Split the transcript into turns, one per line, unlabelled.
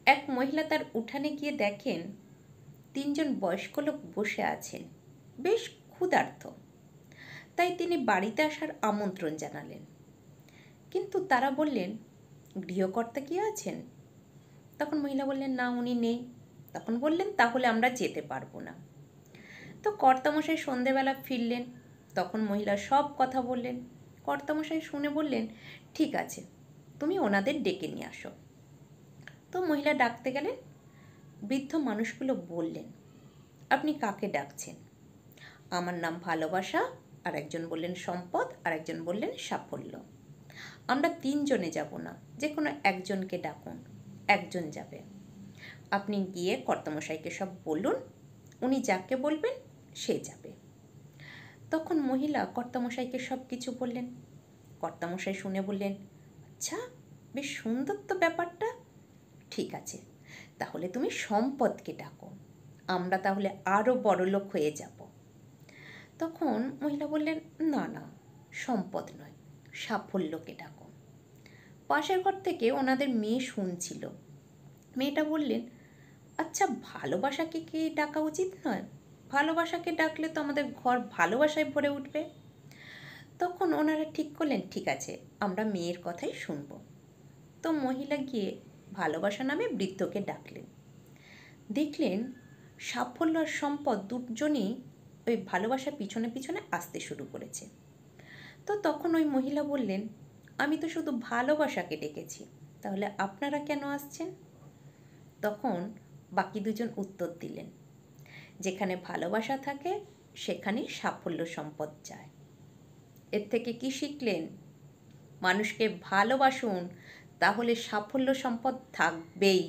এক মহিলা তার উঠানে গিয়ে দেখেন তিনজন বয়স্ক লোক বসে আছেন, বেশ ক্ষুধার্ত। তাই তিনি বাড়িতে আসার আমন্ত্রণ জানালেন, কিন্তু তারা বললেন, গৃহকর্তা কি আছেন? তখন মহিলা বললেন, না, উনি নেই। তখন বললেন, তাহলে আমরা যেতে পারবো না। তো কর্তামশাই সন্ধেবেলা ফিরলেন, তখন মহিলা সব কথা বললেন। কর্তামশাই শুনে বললেন, ঠিক আছে, তুমি ওনাদের ডেকে নিয়ে আসো। তো মহিলা ডাকতে গেলেন। বৃদ্ধ মানুষগুলো বললেন, আপনি কাকে ডাকছেন? আমার নাম ভালোবাসা, আর একজন বললেন সম্পদ, আর একজন বললেন সাফল্য। আমরা তিনজনে যাব না, যে কোনো একজনকে ডাকুন, একজন যাবে। আপনি গিয়ে কর্তামশাইকে সব বলুন, উনি যাকে বলবেন সে যাবে। তখন মহিলা কর্তামশাইকে সব কিছু বললেন। কর্তামশাই শুনে বললেন, আচ্ছা, বেশ সুন্দর তো ব্যাপারটা। ঠিক আছে, তাহলে তুমি সম্পদকে ডাকো, আমরা তাহলে আরও বড়লোক হয়ে যাব। তখন মহিলা বললেন, না না, সম্পদ নয়, সাফল্যকে ডাকো। পাশের ঘর থেকে ওনাদের মেয়ে শুনছিল। মেয়েটা বললেন, আচ্ছা, ভালোবাসাকে কি ডাকা উচিত নয়? ভালোবাসাকে ডাকলে তো আমাদের ঘর ভালোবাসায় ভরে উঠবে। তখন ওনারা ঠিক করলেন, ঠিক আছে, আমরা মেয়ের কথাই শুনব। তো মহিলা গিয়ে ভালোবাসা নামে বৃদ্ধকে ডাকলেন। দেখলেন সাফল্য আর সম্পদ দুজনই ওই ভালোবাসার পিছনে পিছনে আসতে শুরু করেছে। তো তখন ওই মহিলা বললেন, আমি তো শুধু ভালোবাসাকে ডেকেছি, তাহলে আপনারা কেন আসছেন? তখন বাকি দুজন উত্তর দিলেন, যেখানে ভালোবাসা থাকে সেখানেই সাফল্য সম্পদ যায়। এর থেকে কি শিখলেন? মানুষকে ভালোবাসুন, তাহলে সাফল্য সম্পদ থাকবেই।